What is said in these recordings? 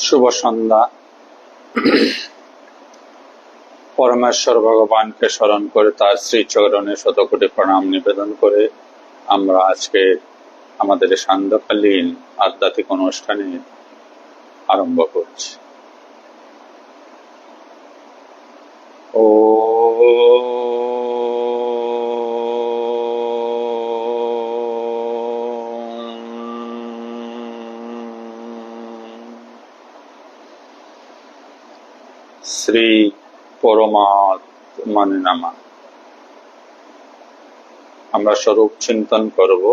শুভ সন্ধ্যা। পরমেশ্বর ভগবানকে স্মরণ করে তার শ্রীচরণে শতকোটি প্রণাম নিবেদন করে আমরা আজকে আমাদের সান্ধ্যকালীন আধ্যাত্মিক অনুষ্ঠানে আরম্ভ করছি। ও শ্রী পরমাত্মনে নমঃ। আমরা স্বরূপ চিন্তন করব।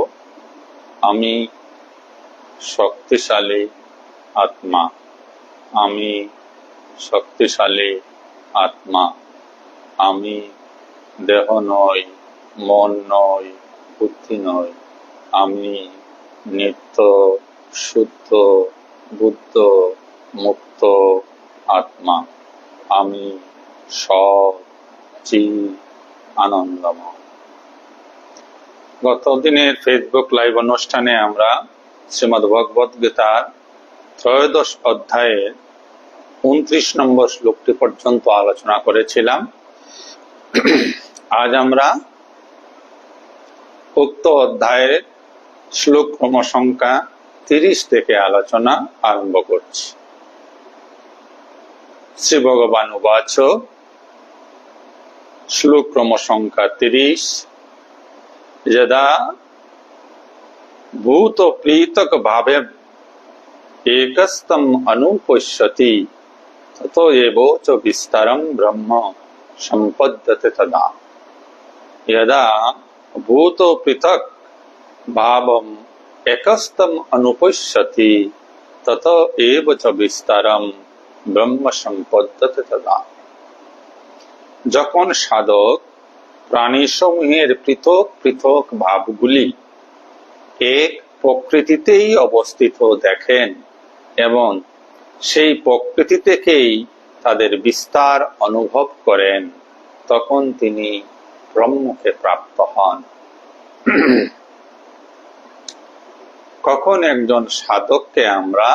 আমি শক্তিশালী আত্মা, আমি শক্তিশালী আত্মা, আমি দেহ নই, মন নই, বুদ্ধি নই, আমি নিত্য শুদ্ধ বুদ্ধ মুক্ত আত্মা, আমি সচিৎ আনন্দময়। গত দিনের ফেসবুক লাইভ অনুষ্ঠানে আমরা শ্রীমদ্ ভগবদ গীতার 13 অধ্যায়ের 29 নম্বর শ্লোকটি পর্যন্ত আলোচনা করেছিলাম। আজ আমরা উক্ত অধ্যায়ের শ্লোক ক্রম সংখ্যা 30 থেকে আলোচনা আরম্ভ করছি। শ্রী ভগবান উবাচ, শ্লোক ক্রম সংখ্যা 30। যদা ভূত প্রীতক ভাবে একস্তম অনুপশ্যতি ততো এব চ বিস্তরম ব্রহ্ম সম্পদ্যতে তদা। যদা ভূত পৃথক ভাবম একস্তম অনুপশ্যতি ততো এব চ বিস্তরম ব্রহ্ম সম্পদ্যতে তদা। যখন সাধক প্রাণীসমূহের পৃথক পৃথক ভাবগুলি এক প্রকৃতিতেই অবস্থিত দেখেন এবং সেই প্রকৃতি থেকেই তাদের বিস্তার অনুভব করেন, তখন তিনি ব্রহ্মকে প্রাপ্ত হন। কখন একজন সাধককে আমরা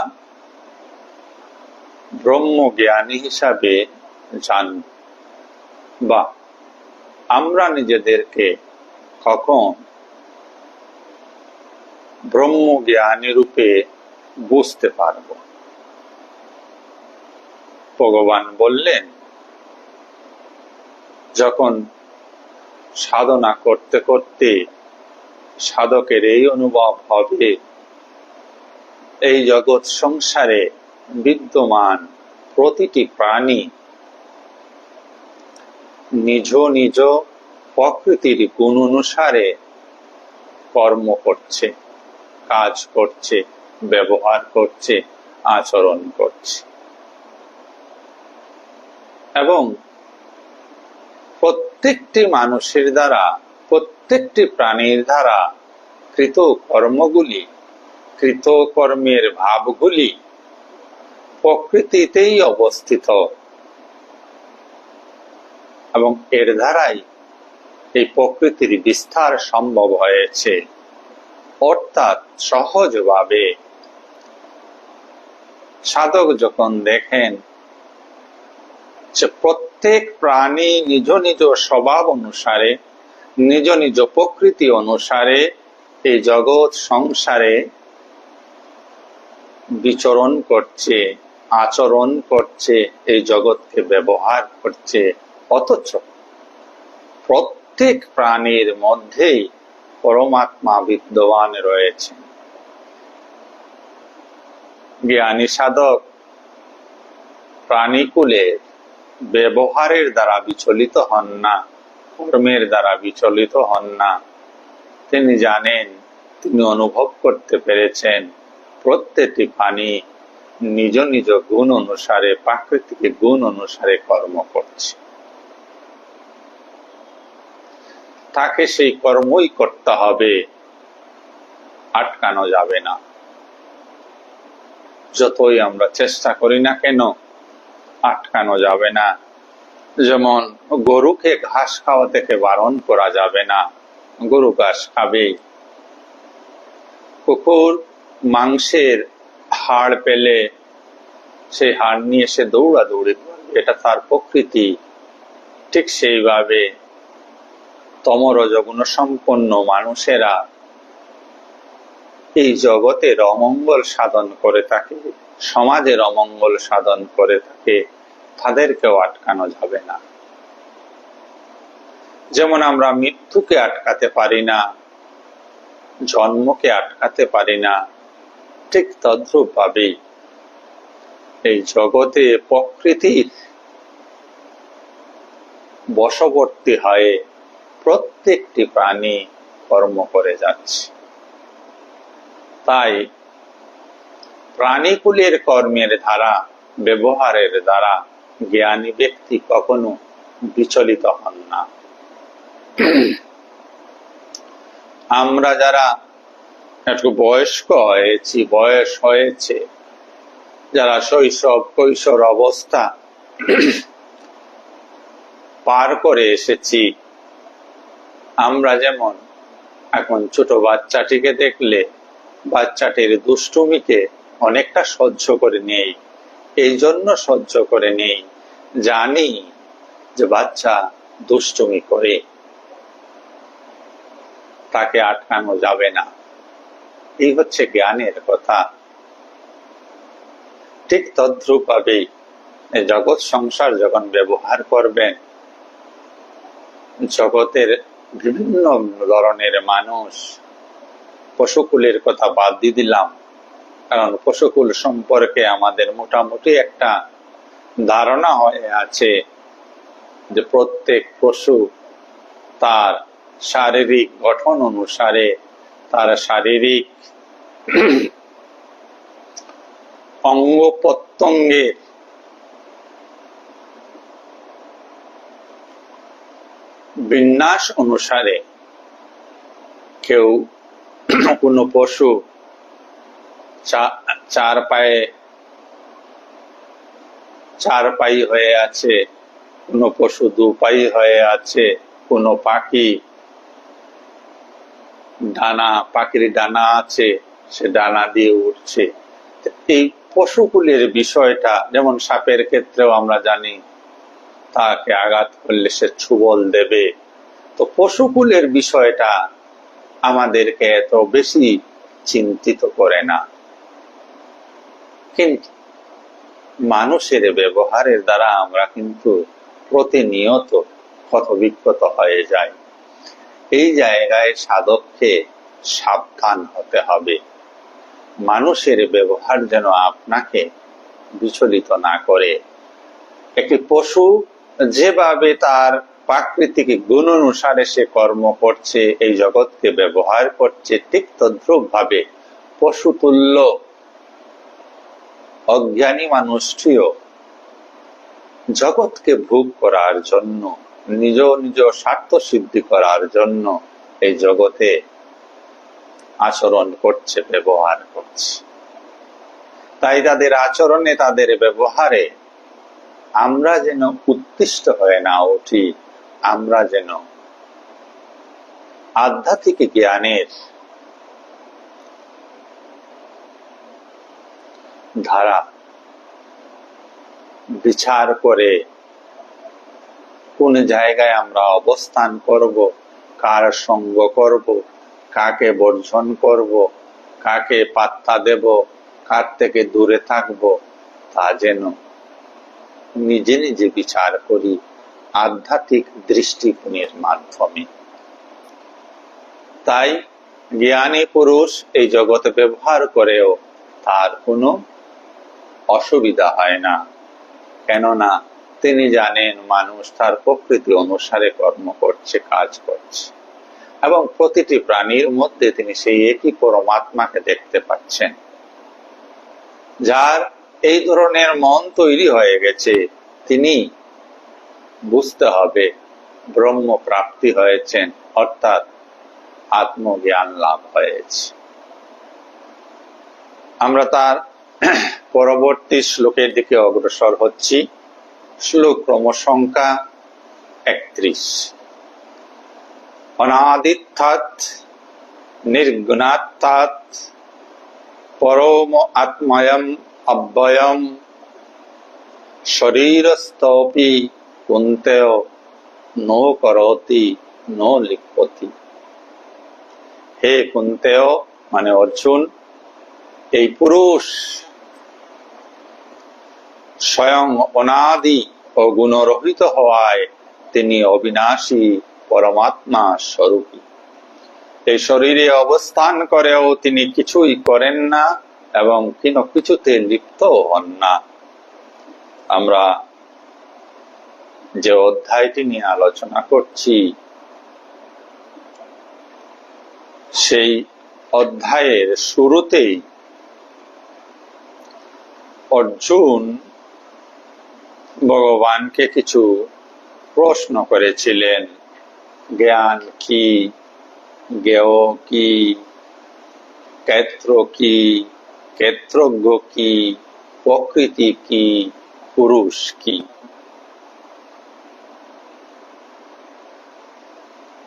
ব্রহ্মজ্ঞানী হিসাবে জানব, বা আমরা নিজেদেরকে কখন ব্রহ্মজ্ঞানী রূপে বুঝতে পারব? ভগবান বললেন, যখন সাধনা করতে করতে সাধকের এই অনুভব হবে, এই জগৎ সংসারে বিদ্যমান প্রতিটি প্রাণী নিজ নিজ প্রকৃতির গুণ অনুসারে কর্ম করছে, কাজ করছে, ব্যবহার করছে, আচরণ করছে, এবং প্রত্যেকটি মানুষের দ্বারা, প্রত্যেকটি প্রাণীর দ্বারা কৃত কর্মগুলি, কৃত কর্মের ভাবগুলি প্রকৃতিতেই অবস্থিত, এবং এর দ্বারাই এই প্রকৃতির বিস্তার সম্ভব হয়েছে। অর্থাৎ সহজভাবে সাধক যখন দেখেন যে প্রত্যেক প্রাণী নিজ নিজ স্বভাব অনুসারে, নিজ নিজ প্রকৃতি অনুসারে এই জগৎ সংসারে বিচরণ করছে, আচরণ করছে, এই জগৎকে ব্যবহার করছে, অথচ প্রত্যেক প্রাণীর মধ্যেই পরমাত্মা বিদ্যমান রয়েছে। জ্ঞানী সাধক প্রাণীকুলের ব্যবহারের দ্বারা বিচলিত হন না, কর্মের দ্বারা বিচলিত হন না। তিনি জানেন, তিনি অনুভব করতে পেরেছেন, প্রত্যেকটি প্রাণী নিজ নিজ গুণ অনুসারে, প্রাকৃতিক গুণ অনুসারে কর্ম করছে। তাকে সেই কর্মই করতে হবে, আটকানো যাবে না। যতই আমরা চেষ্টা করি না কেন, আটকানো যাবে না। যেমন গরুকে ঘাস খাওয়া থেকে বারণ করা যাবে না, গরু ঘাস খাবে। কুকুর মাংসের হাড় পেলে সেই হার নিয়ে সে দৌড়াদৌড়ি করবে, এটা তার প্রকৃতি। ঠিক সেইভাবে তমরজগুণ সম্পন্ন মানুষেরা এই জগতের অমঙ্গল সাধন করে থাকে, সমাজের অমঙ্গল সাধন করে থাকে, তাদেরকেও আটকানো যাবে না। যেমন আমরা মৃত্যুকে আটকাতে পারি না, জন্মকে আটকাতে পারি না, ঠিক তদ্রূপ ভাবে এই জগতে প্রকৃতির বশবর্তী হয়ে প্রত্যেকটি প্রাণী কর্ম করে যাচ্ছে। তাই প্রাণীকুলের কর্মের দ্বারা, ব্যবহারের দ্বারা জ্ঞানী ব্যক্তি কখনো বিচলিত হন না। আমরা যারা একটু বয়স্ক হয়েছি, বয়স হয়েছে, যারা শৈশব কৈশোর অবস্থা পার করে এসেছি, আমরা যেমন এখন ছোট বাচ্চাটিকে দেখলে বাচ্চাটির দুষ্টুমিকে অনেকটা সহ্য করে নেই। এই জন্য সহ্য করে নেই, জানি যে বাচ্চা দুষ্টুমি করে, তাকে আটকানো যাবে না। এই হচ্ছে জ্ঞানের কথা। ঠিক তদ্রূপ ভাবে জগৎ সংসার যখন ব্যবহার করবেন, জগতের বিভিন্ন ধরনের মানুষ, পশুকুলের কথা বাদ দিয়ে দিলাম, কারণ পশুকুল সম্পর্কে আমাদের মোটামুটি একটা ধারণা হয়ে আছে যে প্রত্যেক পশু তার শারীরিক গঠন অনুসারে, তার শারীরিক অঙ্গ প্রত্যঙ্গের বিন্যাস অনুসারে, কেউ কোনো পশু চার পাই হয়ে আছে, কোনো পশু দুপাই হয়ে আছে, কোনো পাখি পাখির ডানা আছে, সে ডানা দিয়ে উঠছে। এই পশুকুলের বিষয়টা, যেমন সাপের ক্ষেত্রেও আমরা জানি তাকে আঘাত করলে সে ছোবল দেবে। তো পশুকুলের বিষয়টা আমাদেরকে এত বেশি চিন্তিত করে না, কিন্তু মানুষের ব্যবহারের দ্বারা আমরা কিন্তু প্রতিনিয়ত ক্ষতবিক্ষত হয়ে যাই। এই জায়গায় সাধককে সাবধান হতে হবে। মানুষের ব্যবহার যেন আপনাকে বিচলিত না করে। একটি পশু যেভাবে তার প্রাকৃতিক গুণ অনুসারে সে কর্ম করছে, এই জগৎকে ব্যবহার করছে, ঠিক তদ্রূপ ভাবে পশুতুল্য অজ্ঞানী মানুষটিও জগৎকে ভোগ করার জন্য, নিজ নিজ স্বার্থ সিদ্ধি করার জন্য এই জগতে আচরণ করছে, ব্যবহার করছে। তাই তাদের আচরণে, তাদের ব্যবহারে আমরা যেন উত্তিষ্ট হয়ে না উঠি, আমরা যেন আধ্যাত্মিক জ্ঞানের ধারা বিচার করে কোন জায়গায় আমরা অবস্থান করব, কার সঙ্গ করব, কাকে বর্জন করব, কাকে পাত্তা দেব, কার থেকে দূরে থাকব, তা যেন নিজে নিজে বিচার করি আধ্যাত্মিক দৃষ্টিকোণের মাধ্যমে। তাই জ্ঞানী পুরুষ এই জগতে ব্যবহার করেও তার কোনো অসুবিধা হয় না, কেননা তিনি জানেন মানুষ তার প্রকৃতি অনুসারে কর্ম করছে, কাজ করছে, এবং প্রতিটি প্রাণীর মধ্যে তিনি সেই একই পরমাত্মাকে দেখতে পাচ্ছেন। যার এই ধরনের মন তৈরি হয়ে গেছে, তিনি বুঝতে হবে ব্রহ্ম প্রাপ্তি হয়েছেন, অর্থাৎ আত্মজ্ঞান লাভ হয়েছে। আমরা তার পরবর্তী শ্লোকের দিকে অগ্রসর হচ্ছি। শ্লোক ক্রম সংখ্যা 31। অনাদিত্থাৎ নির্গুণাত্মাৎ পরম আত্ময়ম অব্যয়ম শরীরস্থপি কুন্তেয় নো করতি নো লিখপতি। হে কুন্তেয় মানে অর্জুন, এই পুরুষ স্বয়ং অনাদি ও গুণরহিত হওয়ায় তিনি অবিনাশী পরমাত্মা স্বরূপী। এই শরীরে অবস্থান করেও তিনি কিছুই করেন না এবং কিছুতে লিপ্ত হন না। আমরা যে অধ্যায়টি নিয়ে আলোচনা করছি সেই অধ্যায়ের শুরুতেই অর্জুন ভগবানকে কিছু প্রশ্ন করেছিলেন। জ্ঞান কি, জ্ঞেয় কি, ক্ষেত্র কি, ক্ষেত্রজ্ঞ কি, প্রকৃতি কি, পুরুষ কি,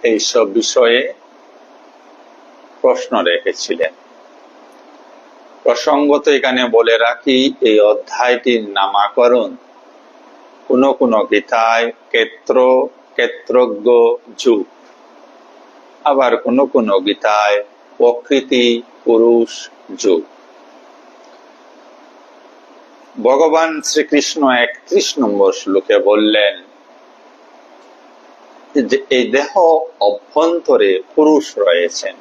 এইসব বিষয়ে প্রশ্ন রেখেছিলেন। প্রসঙ্গত এখানে বলে রাখি, এই অধ্যায়টির নামকরণ কোন গীতায় ক্ষেত্র, ক্ষেত্রজ্ঞ, যুগ, আবার কোন গীতায় প্রকৃতি, পুরুষ, যুগ। ভগবান শ্রীকৃষ্ণ 31 নম্বর শ্লোকে বললেন যে এই দেহ অভ্যন্তরে পুরুষ রয়েছেন।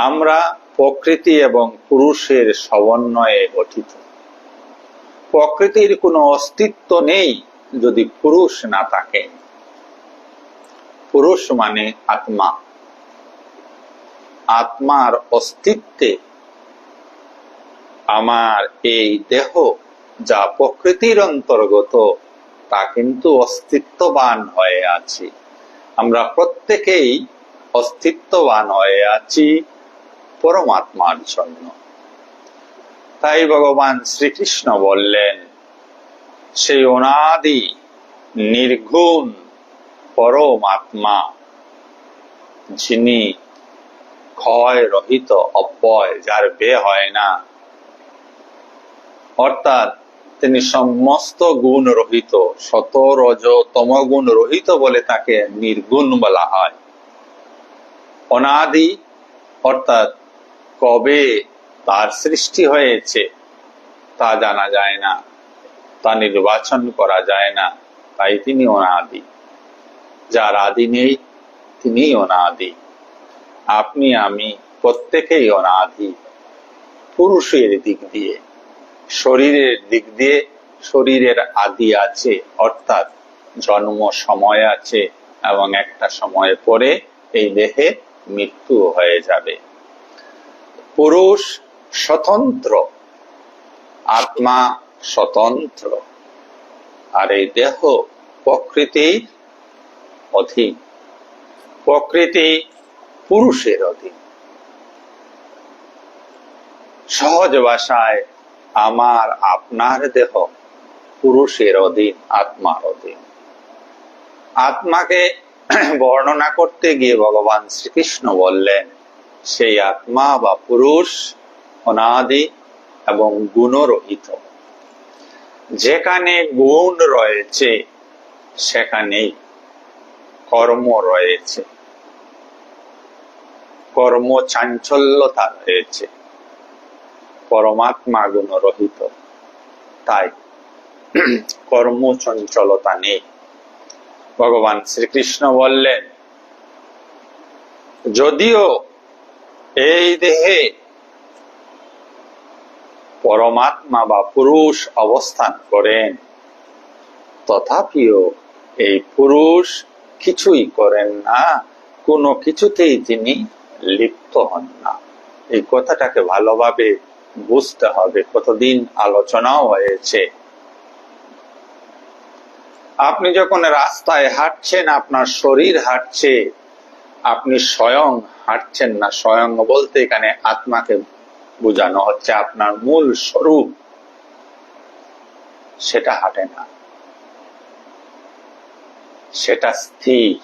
আমরা প্রকৃতি এবং পুরুষের সমন্বয়ে গঠিত। প্রকৃতির কোনো অস্তিত্ব নেই যদি পুরুষ না থাকে। পুরুষ মানে আত্মা। আত্মার অস্তিত্বে আমার এই দেহ যা প্রকৃতির অন্তর্গত তা কিন্তু অস্তিত্ববান হয়ে আছে। আমরা প্রত্যেকেই অস্তিত্ববান হয়ে আছি পরমাত্মার জন্য। তাই ভগবান শ্রীকৃষ্ণ বললেন, সেই অনাদি নির্গুণ পরমাত্মা, যিনি ক্ষয় রহিত, অব্যয়, যার ব্যয় হয় না, অর্থাৎ তিনি সমস্ত গুণ রহিত, সত রজ তম গুণ রহিত বলে তাকে নির্গুণ বলা হয়। অনাদি অর্থাৎ কবে তার সৃষ্টি হয়েছে তা জানা যায় না, তা নির্বাচন করা যায় না, তাই তিনি অনাদি। যার আদি নেই তিনি অনাদি। আপনি আমি প্রত্যেকেই অনাদি। পুরুষের দিক দিয়ে, শরীরের দিক দিয়ে শরীরের আদি আছে, অর্থাৎ জন্ম সময় আছে এবং একটা সময় পরে এই দেহে মৃত্যু হয়ে যাবে। পুরুষ স্বতন্ত্র, আত্মা স্বতন্ত্র, আর এই দেহ প্রকৃতির অধীন। প্রকৃতি পুরুষের অধীন। সহজ ভাষায় আমার আপনার দেহ পুরুষের অধীন, আত্মার অধীন। আত্মাকে বর্ণনা করতে গিয়ে ভগবান শ্রীকৃষ্ণ বললেন, সেই আত্মা বা পুরুষ অনাদি এবং গুণরহিত। যেখানে গুণ রয়েছে সেখানেই কর্ম রয়েছে, কর্ম চাঞ্চল্যতা রয়েছে। পরমাত্মা গুণরহিত, তাই কর্ম চঞ্চলতা নেই। ভগবান শ্রীকৃষ্ণ বললেন, যদিও এই দেহে পরমাত্মা বা পুরুষ অবস্থান করেন, তথাপিও এই পুরুষ কিছুই করেন না, কোনো কিছুতেই তিনি লিপ্ত হন না। এই কথাটাকে ভালোভাবে বুঝতে হবে। কতদিন আলোচনাও হয়েছে। আপনি যখন রাস্তায় হাঁটছেন, আপনার শরীর হাঁটছে, আপনি স্বয়ং হাঁটছেন না। স্বয়ং বলতে এখানে আত্মাকে বোঝানো হচ্ছে। আপনার মূল স্বরূপ সেটা হাঁটে না, সেটা স্থির।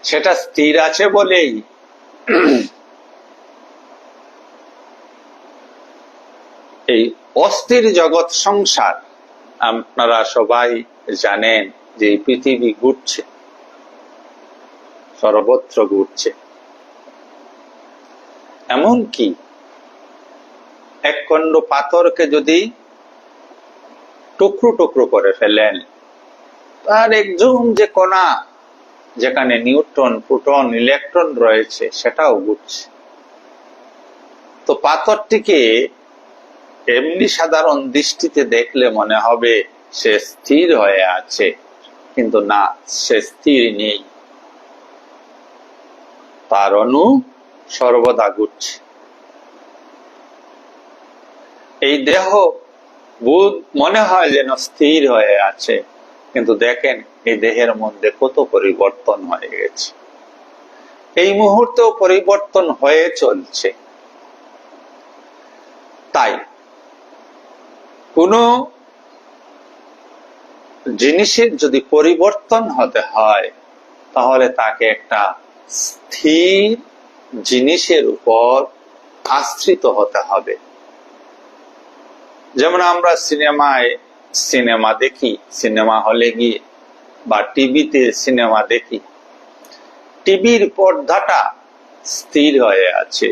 সেটা স্থির আছে বলেই এই অস্থির জগৎ সংসার, আপনারা সবাই জানেন যে এই পৃথিবী ঘুরছে, সর্বত্র ঘুরছে। এমনকি এক খণ্ড পাথরকে যদি টুকরো টুকরো করে ফেলেন, তার একজন যে কণা, যেখানে নিউট্রন, প্রোটন, ইলেকট্রন রয়েছে, সেটাও ঘুরছে। তো পাথরটিকে এমনি সাধারণ দৃষ্টিতে দেখলে মনে হবে সে স্থির হয়ে আছে, কিন্তু না, সে স্থির নেই। তার অণু সর্বদা ঘুরছে। এই দেহ বুধ মনে হয় যেন স্থির হয়ে আছে, কিন্তু দেখেন এই দেহের মধ্যে কত পরিবর্তন হয়ে গেছে। এই মুহূর্তেও পরিবর্তন হয়ে চলছে। তাই কোন জিনিসের যদি পরিবর্তন হতে হয়, তাহলে তাকে একটা স্থির জিনিসের উপর আশ্রিত হতে হবে। যেমন আমরা সিনেমা দেখি, সিনেমা হলে গিয়ে, বা টিভিতে সিনেমা দেখি, টিভির পর্দাটা স্থির হয়ে আছে,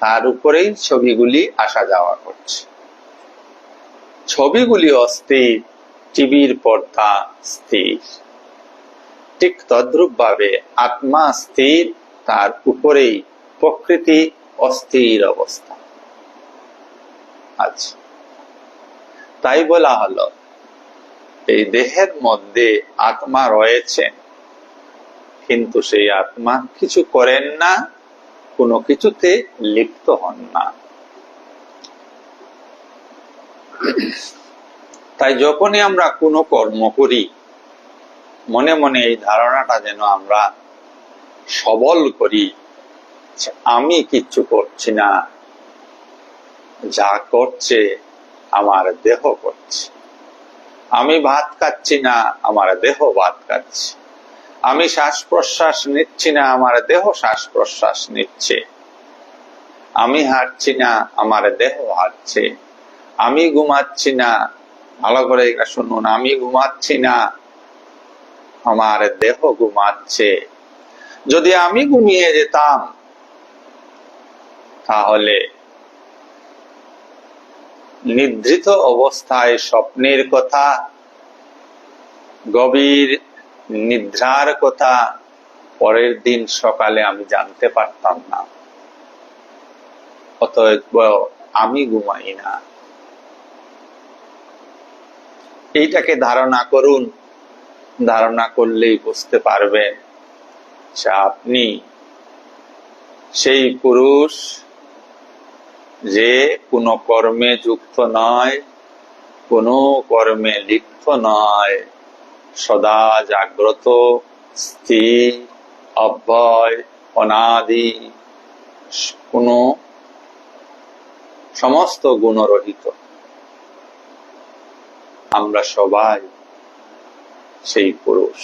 তার উপরেই ছবিগুলি আসা যাওয়া করছে। ছবিগুলি অস্থির, টিভির পর্দা স্থির। ঠিক তদ্রূপ ভাবে আত্মা স্থির, তার উপরেই প্রকৃতি অস্থির অবস্থা আছে। তাই বলা হলো এই দেহের মধ্যে আত্মা রয়েছে, কিন্তু সেই আত্মা কিছু করেন না, কোনো কিছুতে লিপ্ত হন না। তাই যখনই আমরা কোনো কর্ম করি, মনে মনে এই ধারণাটা যেন আমরা সবল করি, আমি কিচ্ছু করছি না, যা করছে আমার দেহ করছে। আমি ভাত খাচ্ছি না, আমার দেহ ভাত খাচ্ছে। আমি শ্বাস প্রশ্বাস নিচ্ছি না, আমার দেহ শ্বাস প্রশ্বাস নিচ্ছে। আমি হাঁটছি না, আমার দেহ হাঁটছে। আমি ঘুমাচ্ছি না, ভালো করে এটা শুনুন, আমি ঘুমাচ্ছি না, আমার দেহ ঘুমাচ্ছে। যদি আমি ঘুমিয়ে যেতাম, তাহলে নিদ্রিত অবস্থায় স্বপ্নের কথা, গভীর নিদ্রার কথা পরের দিন সকালে আমি জানতে পারতাম না। অতএব আমি ঘুমাই না। এইটাকে ধারণা করুন। ধারণা করলেই বুঝতে পারবেন যে আপনি সেই পুরুষ যে কোনো কর্মে যুক্ত নয়, কোনো কর্মে লিপ্ত নয়, সদা জাগ্রত, স্থির, অব্যয়, অনাদি, কোনো সমস্ত গুণরহিত। আমরা সবাই সেই পুরুষ।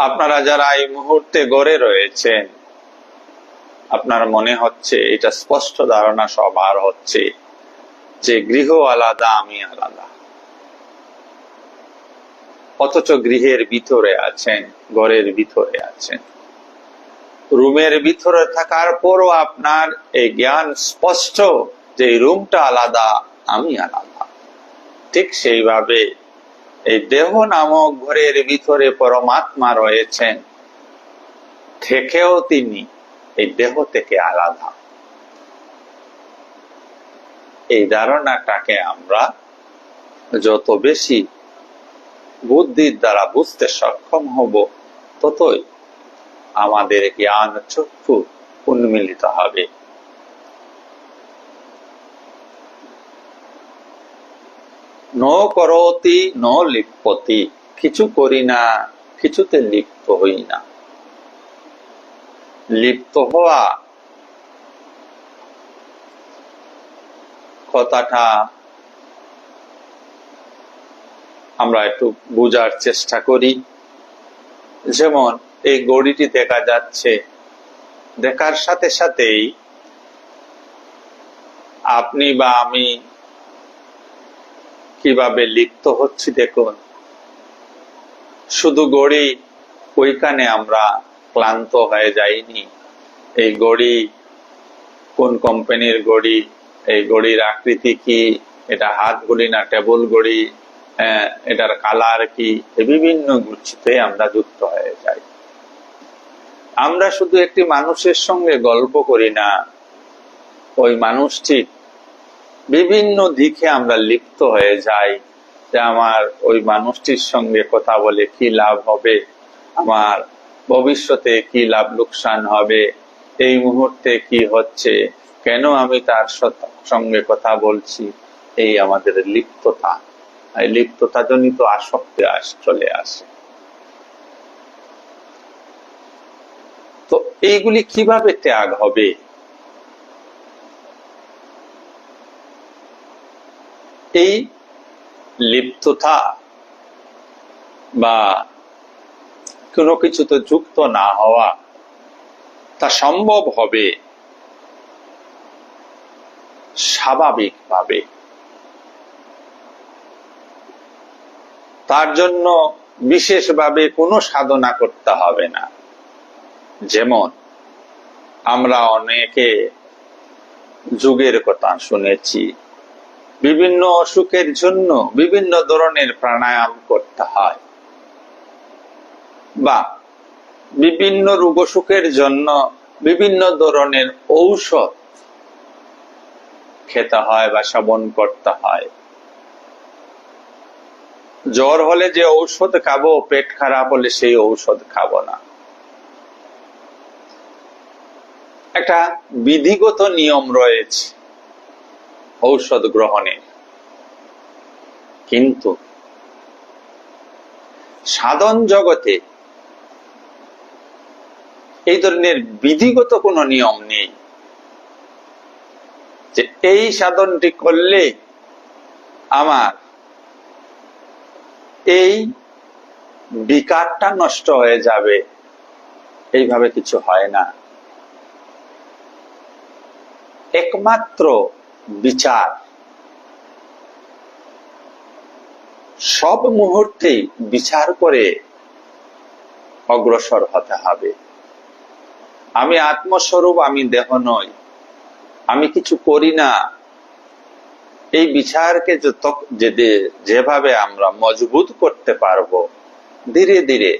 আপনারা যারা এই মুহূর্তে গড়ে রয়েছেন, আপনার মনে হচ্ছে, এটা স্পষ্ট ধারণা সবার হচ্ছে যে গৃহ আলাদা, আমি আলাদা। অথচ গৃহের ভিতরে আছেন, ঘরের ভিতরে আছেন। রুমের ভিতরে থাকার পরও আপনার এই জ্ঞান স্পষ্ট যে রুমটা আলাদা, আমি আলাদা। ঠিক সেইভাবে এই দেহ নামক ঘরের ভিতরে পরমাত্মা রয়েছেন, থেকেও তিনি এই দেহ থেকে আলাদা। এই ধারণাটাকে আমরা যত বেশি বুদ্ধির দ্বারা বুঝতে সক্ষম হব, ততই আমাদের জ্ঞান চক্ষু উন্মিলিত হবে। ন করতি ন লিপ্যতি, কিছু করি না, কিছুতে লিপ্ত হই না। লিপ্ত হওয়া কথাটা আমরা একটু বোঝার চেষ্টা করি। যেমন এই ঘড়িটি দেখা যাচ্ছে, দেখার সাথে সাথেই আপনি বা আমি কিভাবে লিপ্ত হচ্ছি দেখুন। শুধু ঘড়ি, ওইখানে আমরা ক্লান্ত হয়ে যাইনি। এই ঘড়ি কোন কোম্পানির ঘড়ি, এই ঘড়ির আকৃতি কি, এটা হাত ঘড়ি না টেবল ঘড়ি, এটার কালার কি, বিভিন্ন গুচ্ছিতে আমরা যুক্ত হয়ে যাই। আমরা শুধু একটি মানুষের সঙ্গে গল্প করি না, ওই মানুষটি বিভিন্ন দিকে আমরা লিপ্ত হয়ে যাই, যে আমার ওই মানুষটির সঙ্গে কথা বলে কি লাভ হবে, আমার ভবিষ্যতে কি লাভ লোকসান হবে, এই মুহূর্তে কি হচ্ছে, কেন আমি তার সঙ্গে কথা বলছি। এই আমাদের লিপ্ততা, এই লিপ্ততা জনিত আসক্তি চলে আসে। তো এইগুলি কিভাবে ত্যাগ হবে? এই লিপ্ততা বা কোনো কিছুতে যুক্ত না হওয়া, তা সম্ভব হবে স্বাভাবিকভাবে। তার জন্য বিশেষভাবে কোনো সাধনা করতে হবে না। যেমন আমরা অনেকে যোগের কথা শুনেছি, বিভিন্ন অসুখের জন্য বিভিন্ন ধরনের প্রাণায়াম করতে হয়, বা বিভিন্ন রোগ অসুখের জন্য বিভিন্ন ধরনের ঔষধ খেতে হয় বা সেবন করতে হয়। জ্বর হলে যে ঔষধ খাবো, পেট খারাপ হলে সেই ঔষধ খাবো না। একটা বিধিগত নিয়ম রয়েছে ঔষধ গ্রহণের, কিন্তু সাধন জগতে এই ধরনের বিধিগত কোনো নিয়ম নেই যে এই সাধনটি করলে আমার এই বিকারটা নষ্ট হয়ে যাবে। এইভাবে কিছু হয় না। একমাত্র বিচার, সব মুহূর্তে বিচার করে অগ্রসর হতে হবে। আমি আত্মস্বরূপ, আমি দেহ নই, আমি কিছু করি না। এই বিচারকে যেভাবে আমরা মজবুত করতে পারবো, ধীরে ধীরে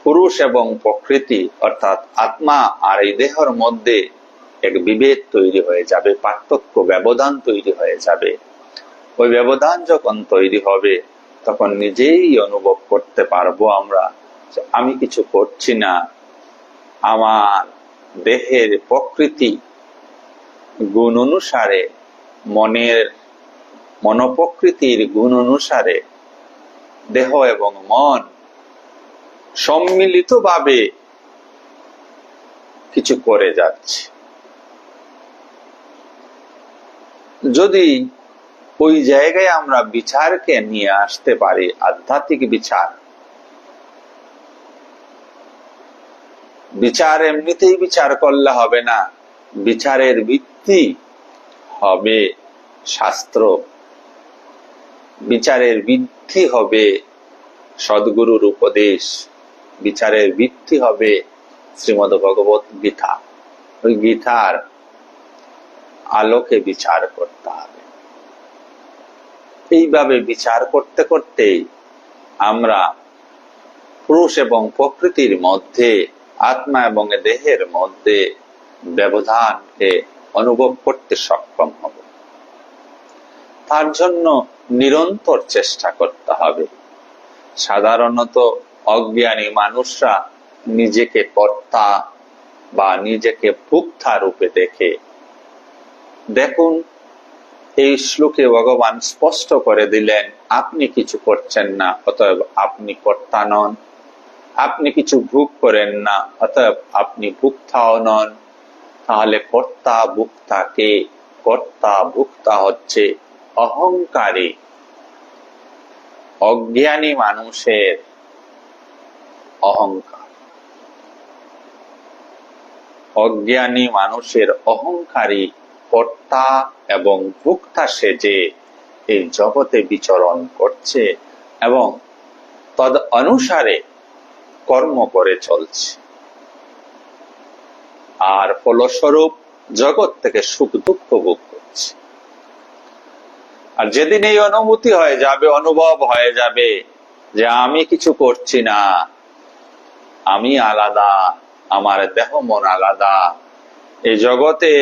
পুরুষ এবং প্রকৃতি অর্থাৎ আত্মা আর এই দেহের মধ্যে এক বিভেদ তৈরি হয়ে যাবে, পার্থক্য, ব্যবধান তৈরি হয়ে যাবে। ওই ব্যবধান যখন তৈরি হবে, তখন নিজেই অনুভব করতে পারবো আমরা যে আমি কিছু করছি না। আমার দেহের প্রকৃতি গুণ অনুসারে, মনোপ্রকৃতির গুণ অনুসারে দেহ এবং মন সম্মিলিতভাবে কিছু করে যাচ্ছে। যদি ওই জায়গায় আমরা বিচারকে নিয়ে আসতে পারি, আধ্যাত্মিক বিচার, বিচার এমনিতেই বিচার করলে হবে না, বিচারের ভিত্তি হবে শাস্ত্র, বিচারের ভিত্তি হবে সদ্গুরুর উপদেশ, বিচারের ভিত্তি হবে শ্রীমদ্ ভগবত গীতা। ওই গীতার আলোকে বিচার করতে হবে। এইভাবে বিচার করতে করতে আমরা পুরুষ এবং প্রকৃতির মধ্যে, আত্মা এবং দেহের মধ্যে ব্যবধানকে অনুভব করতে সক্ষম হব। তার জন্য নিরন্তর চেষ্টা করতে হবে। সাধারণত অজ্ঞানী মানুষরা নিজেকে কর্তা বা নিজেকে ভোক্তা রূপে দেখে। দেখুন, এই শ্লোকে ভগবান স্পষ্ট করে দিলেন, আপনি কিছু করছেন না, অতএব আপনি কর্তা নন। আপনি কিছু ভোগ করেন না, অতএব আপনি ভোক্তাও নন। তাহলে কর্তা ভোক্তা কে? কর্তা ভোক্তা হচ্ছে অহংকারী অজ্ঞানী মানুষের অহংকার। অজ্ঞানী মানুষের অহংকারী কর্তা এবং ভোক্তা সেজে এই জগতে বিচরণ করছে এবং তদ অনুসারে কর্ম করে চলছে, আর ফলস্বরূপ জগৎ থেকে সুখ দুঃখ ভোগ করছে। আর যেদিন এই অনুভূতি হয়ে যাবে, অনুভব হয়ে যাবে যে আমি কিছু করছি না, আমি আলাদা, আমার দেহ মন আলাদা, এই জগতে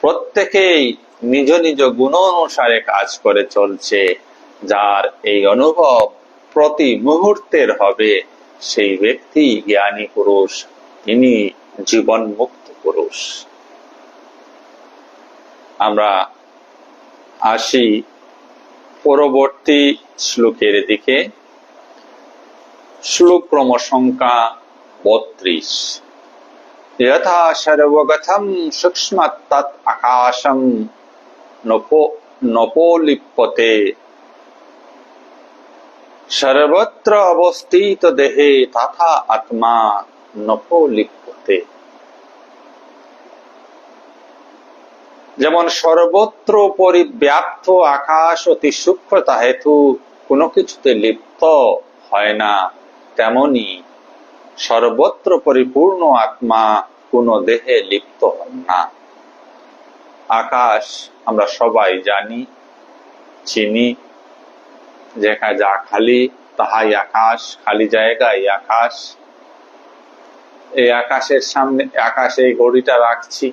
প্রত্যেকেই নিজ নিজ গুণ অনুসারে কাজ করে চলছে, যার এই অনুভব প্রতি মুহূর্তের হবে, সেই ব্যক্তি জ্ঞানী পুরুষ, তিনি জীবন মুক্ত পুরুষ। আমরা আসি পরবর্তী শ্লোকের দিকে। শ্লোক ক্রম সংখ্যা 32। यथा सर्वगतं सूक्ष्मं तत् आकाशं नोपलिप्यते सर्वत्र अवस्थित देहे तथा आत्मा नोपलिप्यते। যেমন সর্বত্র পরিব্যাপ্ত আকাশ অতি সূক্ষ্মতা হেতু কোনো কিছুতে লিপ্ত হয় না, তেমনি সর্বত্র পরিপূর্ণ আত্মা কোন দেহে লিপ্ত হন না। আকাশ আমরা সবাই জানি, চিনি, যেখানে যা খালি তাহাই আকাশ, খালি জায়গায় আকাশ। এই আকাশের সামনে আকাশে এই ঘড়িটা রাখছি,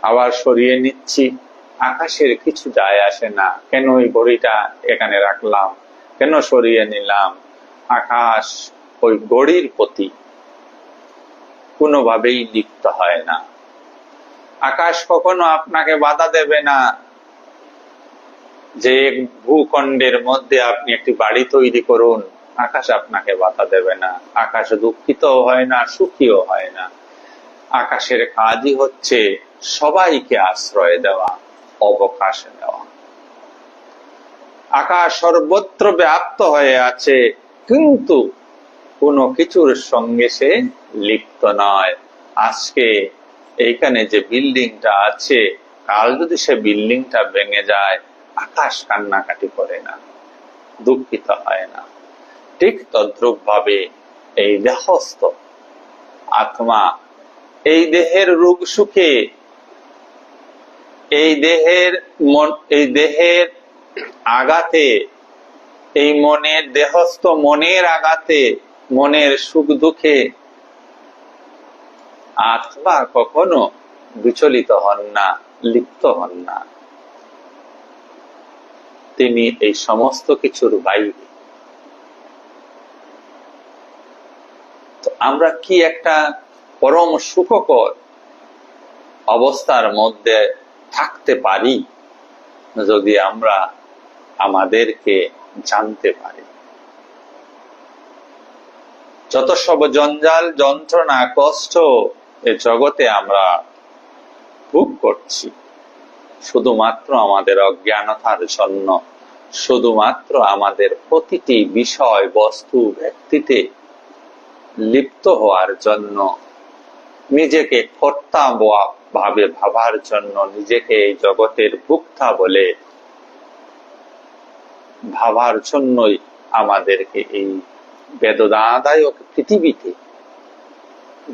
আবার সরিয়ে নিচ্ছি, আকাশের কিছু যায় আসে না। কেন এই ঘড়িটা এখানে রাখলাম, কেন সরিয়ে নিলাম, আকাশ ওই ঘড়ির প্রতি কোনোভাবেই লিপ্ত হয় না। আকাশ কখনো আপনাকে বাধা দেবে না যে ভূখণ্ডের মধ্যে আপনি একটি বাড়ি তৈরি করুন, আকাশ আপনাকে বাধা দেবে না। আকাশ দুঃখিত হয় না, সুখীও হয় না। আকাশের কাজই হচ্ছে সবাইকে আশ্রয় দেওয়া, অবকাশ দেওয়া। আকাশ সর্বত্র ব্যাপ্ত হয়ে আছে, কিন্তু কোনো কিছুর সঙ্গে সে লিপ্ত নয়। আজকে এইখানে যে বিল্ডিংটা আছে, কাল যদি সে বিল্ডিংটা ভেঙে যায়, আকাশ কান্নাকাটি করে না, দুঃখিত হয় না। ঠিক তদ্রূপ ভাবে এই দেহস্থ আত্মা এই দেহের রোগ সুখে, এই দেহের আঘাতে, এই মনের দেহস্থ মনের আঘাতে, মনের সুখ দুঃখে আত্মা কখনো বিচলিত হন না, লিপ্ত হন না। তিনি এই সমস্ত কিছুর বাইরে। তো আমরা কি একটা পরম সুখকর অবস্থার মধ্যে থাকতে পারি যদি আমরা আমাদেরকে জানতে পারি। যত সব জঞ্জাল, যন্ত্রণা, কষ্ট এ জগতে আমরা ভোগ করছি, শুধুমাত্র আমাদের অজ্ঞানতার জন্য, শুধুমাত্র আমাদের প্রতিটি বিষয়, বস্তু, ব্যক্তিতে লিপ্ত হওয়ার জন্য, নিজেকে কর্তা ভাবে ভাবার জন্য, নিজেকে এই জগতের ভোক্তা বলে ভাবার জন্যই আমাদেরকে এই বেদনাদায়ক পৃথিবীতে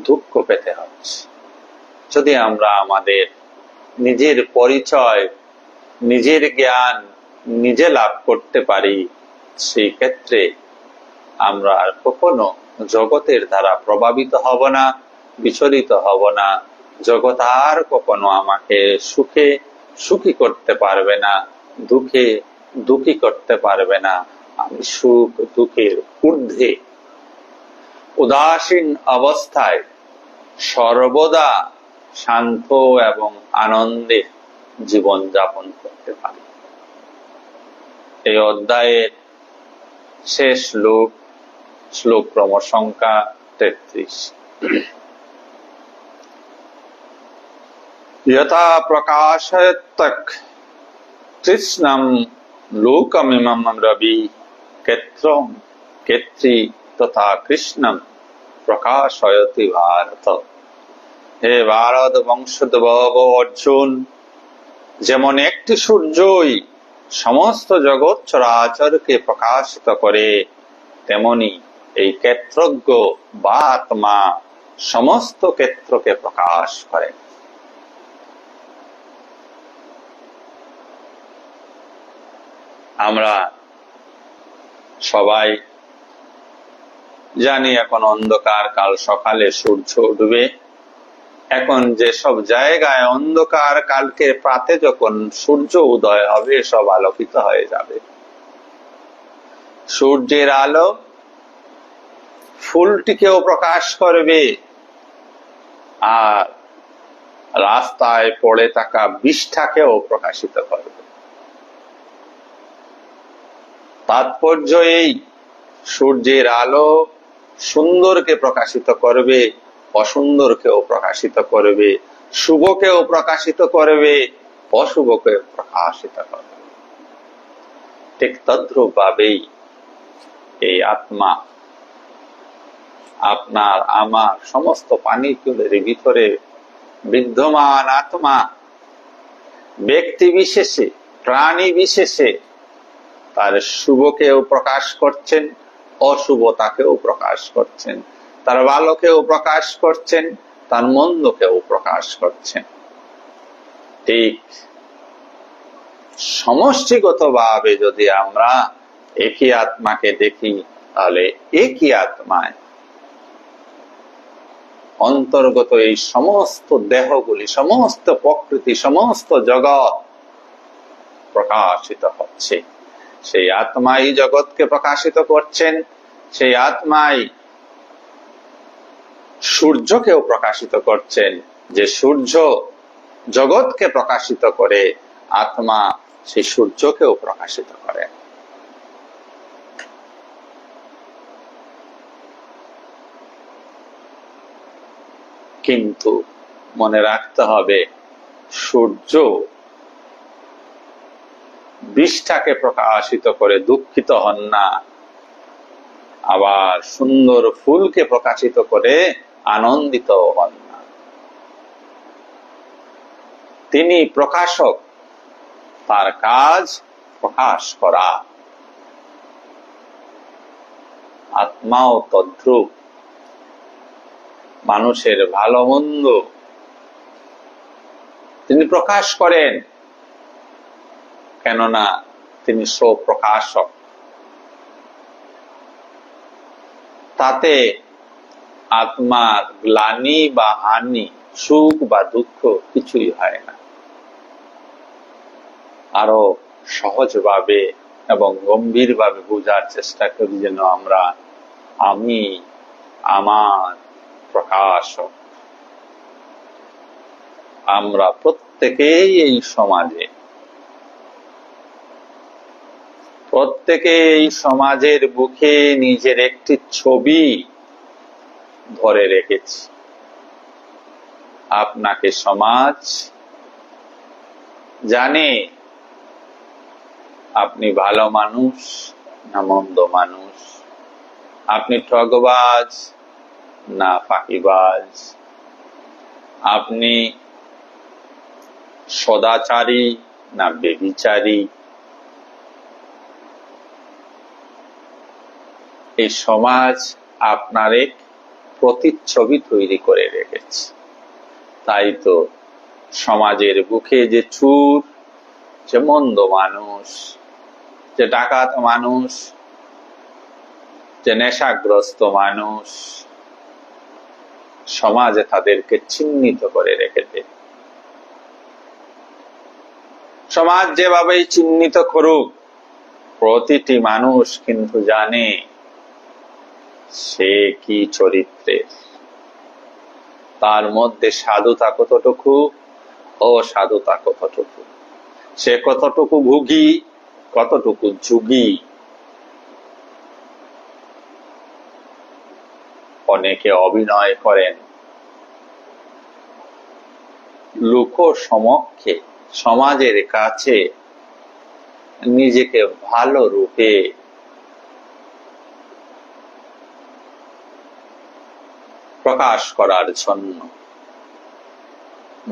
দুঃখ পেতে হচ্ছে। যদি আমরা আমাদের নিজের পরিচয়, নিজের জ্ঞান নিজে লাভ করতে পারি, সেই ক্ষেত্রে আমরা আর কখনো জগতের দ্বারা প্রভাবিত হব না, বিচলিত হব না। জগৎ আর কখনো আমাকে সুখে সুখী করতে পারবে না, দুঃখে দুঃখী করতে পারবে না। আমি সুখ দুঃখের ঊর্ধ্বে উদাসীন অবস্থায় সর্বদা শান্ত এবং আনন্দে জীবন যাপন করতে পারি। এই অধ্যায়ের শেষ শ্লোক ক্রম সংখ্যা 33। यथा प्रकाशयत् कृष्णं लोकमिमं रवि क्षेत्री तथा कृष्णं प्रकाशयति भारत। হে ভারত বংশোদ্ভব অর্জুন, যেমন একটি সূর্যই সমস্ত জগৎ চরাচরকে প্রকাশিত করে, তেমনি এই ক্ষেত্রজ্ঞ বা আত্মা সমস্ত ক্ষেত্রকে প্রকাশ করে। আমরা সবাই জানি এখন অন্ধকার, কাল সকালে সূর্য উঠবে। এখন যেসব জায়গায় অন্ধকার, কালকে প্রাতে যখন সূর্য উদয় হবে সব আলোকিত হয়ে যাবে। সূর্যের আলো ফুলটিকেও প্রকাশ করবে, আর রাস্তায় পড়ে থাকা বিষটাকেও প্রকাশিত করবে। তাৎপর্য এই, সূর্যের আলো সুন্দরকে প্রকাশিত করবে, অসুন্দরকেও প্রকাশিত করবে, শুভকেও প্রকাশিত করবে, অশুভকে প্রকাশিত করবে। ঠিক তদ্রূপ ভাবেই এই আত্মা, আপনার আমার সমস্ত প্রাণীকুলের ভিতরে বিদ্যমান আত্মা ব্যক্তি বিশেষে, প্রাণী বিশেষে তার শুভকেও প্রকাশ করছেন, অশুভতাকেও প্রকাশ করছেন, তার ভালোকেও প্রকাশ করছেন, তার মন্দকেও প্রকাশ করছেন। ঠিক সমষ্টিগতভাবে যদি আমরা একই আত্মাকে দেখি, তাহলে একই আত্মায় অন্তর্গত এই সমস্ত দেহগুলি, সমস্ত প্রকৃতি, সমস্ত জগৎ প্রকাশিত হচ্ছে। সেই আত্মাই জগৎকে প্রকাশিত করছেন, সেই আত্মাই সূর্যকেও প্রকাশিত করছেন। যে সূর্য জগৎকে প্রকাশিত করে, আত্মা সেই সূর্যকেও প্রকাশিত করে। কিন্তু মনে রাখতে হবে, সূর্য বিষটাকে প্রকাশিত করে দুঃখিত হন না, আবার সুন্দর ফুলকে প্রকাশিত করে আনন্দিত হন না। তিনি প্রকাশক, তার কাজ প্রকাশ করা। আত্মাও তদ্রূপ, মানুষের ভালো মন্দ তিনি প্রকাশ করেন, কেননা তিনি স্বপ্রকাশক। তাতে আত্মার গ্লানি বা হানি, সুখ বা দুঃখ কিছুই হয় না। আরো সহজভাবে এবং গম্ভীরভাবে বোঝার চেষ্টা করি যেন আমরা, আমি আমার প্রকাশক। আমরা প্রত্যেকেই এই সমাজে, প্রত্যেকে এই সমাজের বুকে নিজের একটি ছবি ধরে রেখেছি। আপনাকে সমাজ জানে আপনি ভালো মানুষ না মন্দ মানুষ, আপনি ঠগবাজ না ফাঁকিবাজ, আপনি সদাচারী না ব্যভিচারী। এই সমাজ আপনার এক প্রতিচ্ছবি তৈরি করে রেখেছে। তাই তো সমাজের বুকে যে চোর, যে মন্দ মানুষ, যে ডাকাত মানুষ, যে নেশাগ্রস্ত মানুষ, সমাজে তাদেরকে চিহ্নিত করে রেখেছে। সমাজ যেভাবেই চিহ্নিত করুক, প্রতিটি মানুষ কিন্তু জানে সে কি চরিত্রের, তার মধ্যে সাধুতা কতটুকু, অসাধুতা কতটুকু, সে কতটুকু ভোগী, কতটুকু যোগী। অনেকে অভিনয় করেন লোক সমক্ষে, সমাজের কাছে নিজেকে ভালো রূপে প্রকাশ করার জন্য।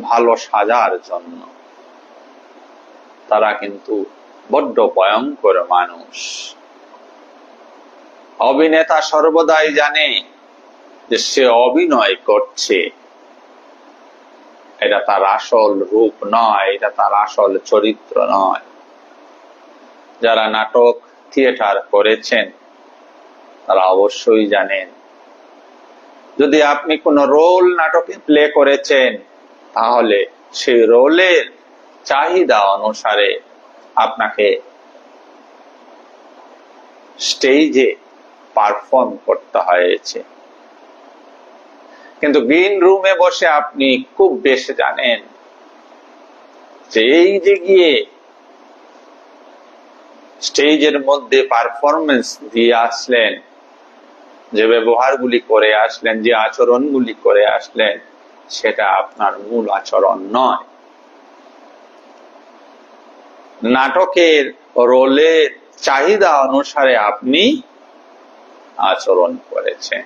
ভালো সাজার জন্য। তারা কিন্তু বড্ড ভয়ঙ্কর মানুষ। অভিনেতা সর্বদাই জানে যে সে অভিনয় করছে, এটা তার আসল রূপ নয়, এটা তার আসল চরিত্র নয়। যারা নাটক থিয়েটার করেছেন তারা অবশ্যই জানেন, যদি আপনি কোন রোল নাটকে প্লে করেছেন, তাহলে সেই রোলের চাহিদা অনুসারে আপনাকে স্টেজে পারফর্ম করতে হয়েছে। কিন্তু গ্রিন রুমে বসে আপনি খুব বেশি জানেন যে এই যে গিয়ে স্টেজের মধ্যে পারফরমেন্স দিয়ে আসলেন, যে ব্যবহারগুলি করে আসলেন, যে আচরণগুলি করে আসলেন, সেটা আপনার মূল আচরণ নয়। নাটকের রোলের চাহিদা অনুসারে আপনি আচরণ করেছেন।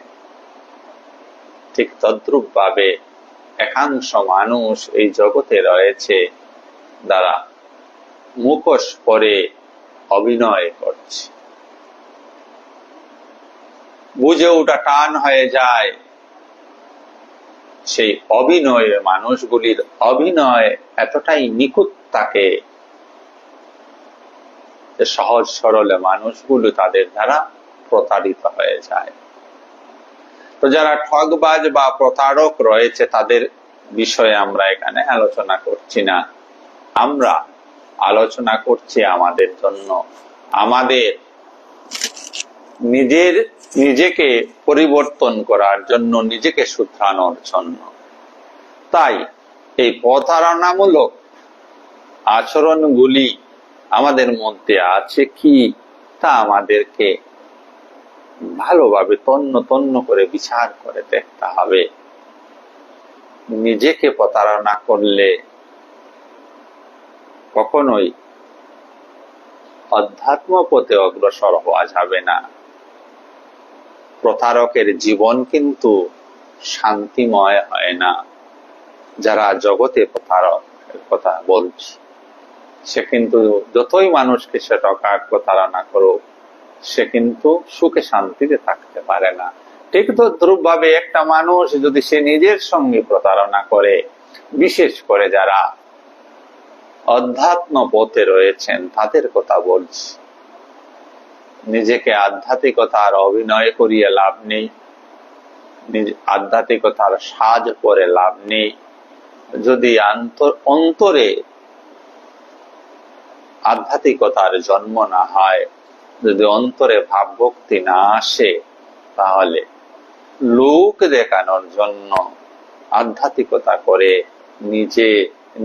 ঠিক তদ্রূপ ভাবে একাংশ মানুষ এই জগতে রয়েছে, যারা মুখোশ পরে অভিনয় করছে। বুঝে ওঠা টান হয়ে যায় সেই অভিনয়ের মানুষগুলির অভিনয় এতটাই নিখুঁত থাকে যে সহজ সরল মানুষগুলো তাদের দ্বারা প্রতারিত হয়ে যায়। তো যারা ঠগবাজ বা প্রতারক রয়েছে তাদের বিষয়ে আমরা এখানে আলোচনা করছি না। আমরা আলোচনা করছি আমাদের জন্য, আমাদের নিজেকে পরিবর্তন করার জন্য, নিজেকে শুধরানোর জন্য। তাই এই প্রতারণামূলক আচরণগুলি আমাদের মধ্যে আছে কি, তা আমাদেরকে ভালোভাবে তন্ন তন্ন করে বিচার করে দেখতে হবে। নিজেকে প্রতারণা করলে কখনোই অধ্যাত্ম পথে অগ্রসর হওয়া যাবে না। প্রতারকের জীবন কিন্তু শান্তিময় হয় না। যারা জগতে প্রতারকের কথা বলছে, সে কিন্তু যতই মানুষকে সে ঠকাক, প্রতারণা করুক, সে কিন্তু সুখে শান্তিতে থাকতে পারে না। ঠিক তদ্রূপ ভাবে একটা মানুষ যদি সে নিজের সঙ্গে প্রতারণা করে, বিশেষ করে যারা অধ্যাত্ম পথে রয়েছেন তাদের কথা বলছি, নিজেকে আধ্যাত্মিকতার অভিনয় করিয়ে লাভ নেই, আধ্যাত্মিকতার সাজ করে লাভ নেই। যদি অন্তরে আধ্যাত্মিকতার জন্ম না হয়, যদি অন্তরে ভাবভক্তি না আসে, তাহলে লোক দেখানোর জন্য আধ্যাত্মিকতা করে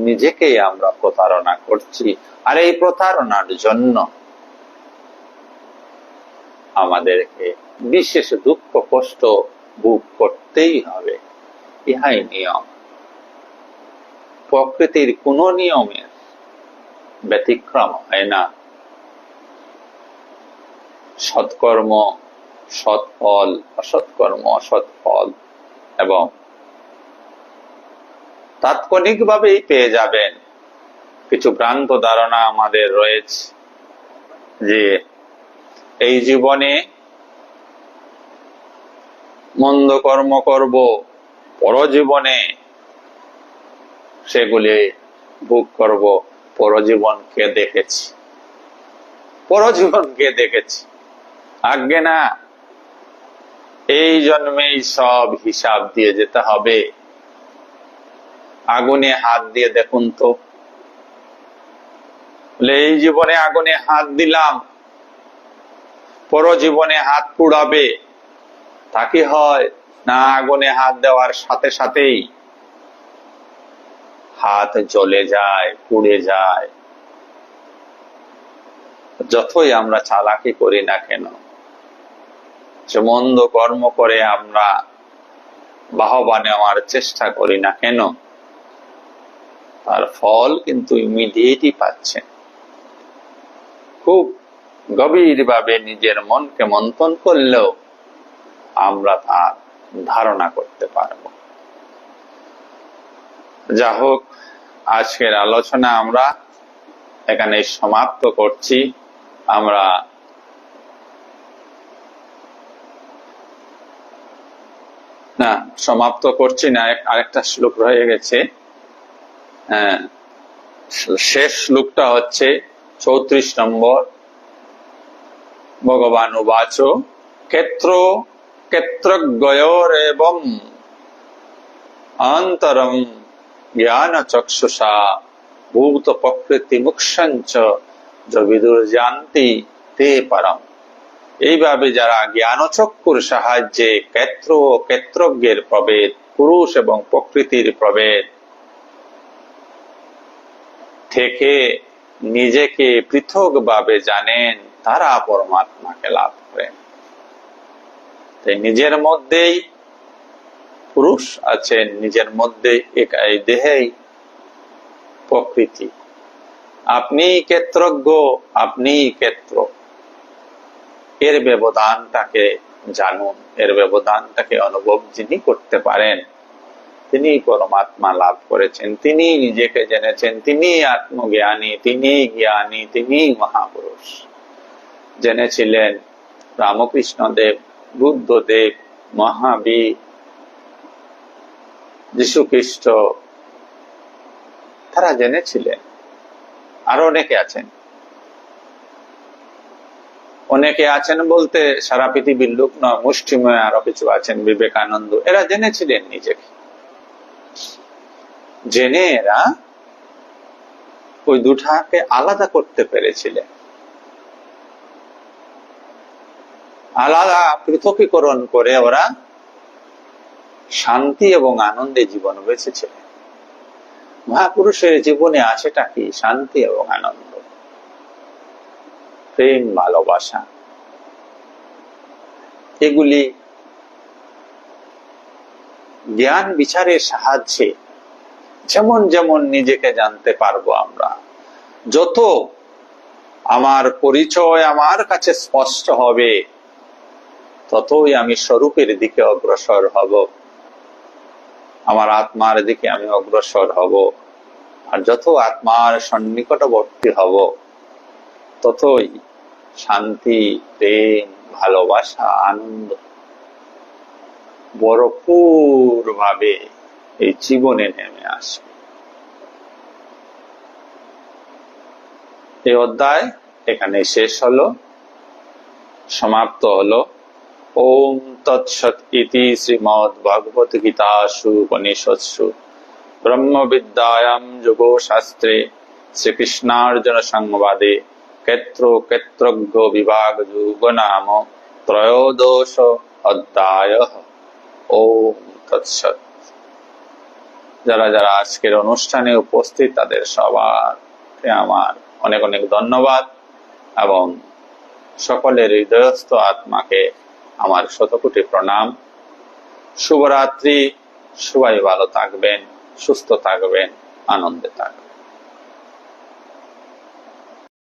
নিজেকেই আমরা প্রতারণা করছি। আর এই প্রতারণার জন্য আমাদেরকে বিশেষ দুঃখ কষ্ট ভোগ করতেই হবে। ইহাই নিয়ম। প্রকৃতির কোন নিয়মের ব্যতিক্রম হয় না। সৎকর্ম সৎ ফল, অসৎকর্ম অসৎ ফল, এবং তাৎক্ষণিকভাবেই পেয়ে যাবেন। কিছু ভ্রান্ত ধারণা আমাদের রয়েছে যে এই জীবনে মন্দ কর্ম করব, পরজীবনে সেগুলি ভোগ করব। পরজীবনকে দেখেছি। আজ্ঞে না, এই জন্মেই সব হিসাব দিয়ে যেতে হবে। আগুনে হাত দিয়ে দেখুন তো, এই জীবনে আগুনে হাত দিলাম, পরজীবনে হাত পুড়াবে, তা কি হয়? না, আগুনে হাত দেওয়ার সাথে সাথেই হাত জ্বলে যায়, পুড়ে যায়। যতই আমরা চালাকি করি না কেন, যে মন্দ কর্ম করে আমরা বাহবা নেওয়ার চেষ্টা করি না কেন, তার ফল কিন্তু ইমিডিয়েটই পাচ্ছেন। খুব গভীর ভাবে নিজের মনকে মন্থন করলেও আমরা তার ধারণা করতে পারব। যা হোক, আজকের আলোচনা আমরা এখানে সমাপ্ত করছি। আমরা সমাপ্ত করছি না, আরেকটা শ্লোক রয়ে গেছে। শেষ শ্লোকটা হচ্ছে 34 নম্বর। ভগবান উবাচ ক্ষেত্রজ্ঞয়োরেবং অন্তরং জ্ঞান চক্ষুষা ভূত প্রকৃতি মুখ্যঞ্চ বিদুর্জান্তি তে পরম। এইভাবে যারা জ্ঞানচক্ষুর সাহায্যে ক্ষেত্র ও ক্ষেত্রজ্ঞের প্রভেদ, পুরুষ এবং প্রকৃতির প্রভেদ থেকে নিজেকে পৃথক ভাবে জানেন, তারা পরমাত্মাকে লাভ করেন। তাই নিজের মধ্যেই পুরুষ আছেন, নিজের মধ্যে এই দেহেই প্রকৃতি। আপনি ক্ষেত্রজ্ঞ, আপনি ক্ষেত্র, এর ব্যবধানটাকে জানুন, এর ব্যবধানটাকে অনুভব যিনি করতে পারেন, তিনি পরমাত্মা লাভ করেছেন, তিনি নিজেকে জেনেছেন, তিনি আত্মজ্ঞানী, তিনি জ্ঞানী, তিনি মহাপুরুষ। জেনেছিলেন রামকৃষ্ণদেব, বুদ্ধদেব, মহাবীর, যীশু খ্রিস্ট, তারা জেনেছিলেন। আরো অনেকে আছেন, অনেকে আছেন বলতে সারা পৃথিবীর লোক নয়, মুষ্টিময় আরো কিছু আছেন, বিবেকানন্দ, এরা জেনেছিলেন নিজেকে। জেনে এরা ওই দুটাকে আলাদা করতে পেরেছিলেন, আলাদা পৃথকীকরণ করে ওরা শান্তি এবং আনন্দে জীবন বেঁচেছিলেন। মহাপুরুষের জীবনে আছেটা কি? শান্তি এবং আনন্দ, প্রেম, ভালোবাসা। এগুলি জ্ঞান বিচারের সাহায্যে যেমন যেমন নিজেকে জানতে পারবো আমরা, যত আমার পরিচয় আমার কাছে স্পষ্ট হবে, ততই আমি স্বরূপের দিকে অগ্রসর হব, আমার আত্মার দিকে আমি অগ্রসর হব। আর যত আত্মার সন্নিকটবর্তী হব, ততই শান্তি, প্রেম, ভালোবাসা, আনন্দ ভরপুর ভাবে এই জীবনে নেমে আসবে। এই অধ্যায় এখানে শেষ হলো, সমাপ্ত হলো। ওম তৎসৎ ইতি শ্রীমদ্ ভগবত গীতাসু উপনিষৎসু ব্রহ্ম বিদ্যায়াম যোগো শাস্ত্রে শ্রীকৃষ্ণার্জুন সংবাদে ক্ষেত্র ক্ষেত্রজ্ঞ বিভাগ যোগ নাম ত্রয়োদশ অধ্যায়। ওম তৎসৎ। যারা যারা আজকের অনুষ্ঠানে উপস্থিত, তাদের সবাইকে আমার অনেক অনেক ধন্যবাদ এবং সকলের হৃদয়স্থ আত্মাকে আমার শতকোটি প্রণাম। শুভরাত্রি। সবাই ভালো থাকবেন, সুস্থ থাকবেন, আনন্দে থাকবেন।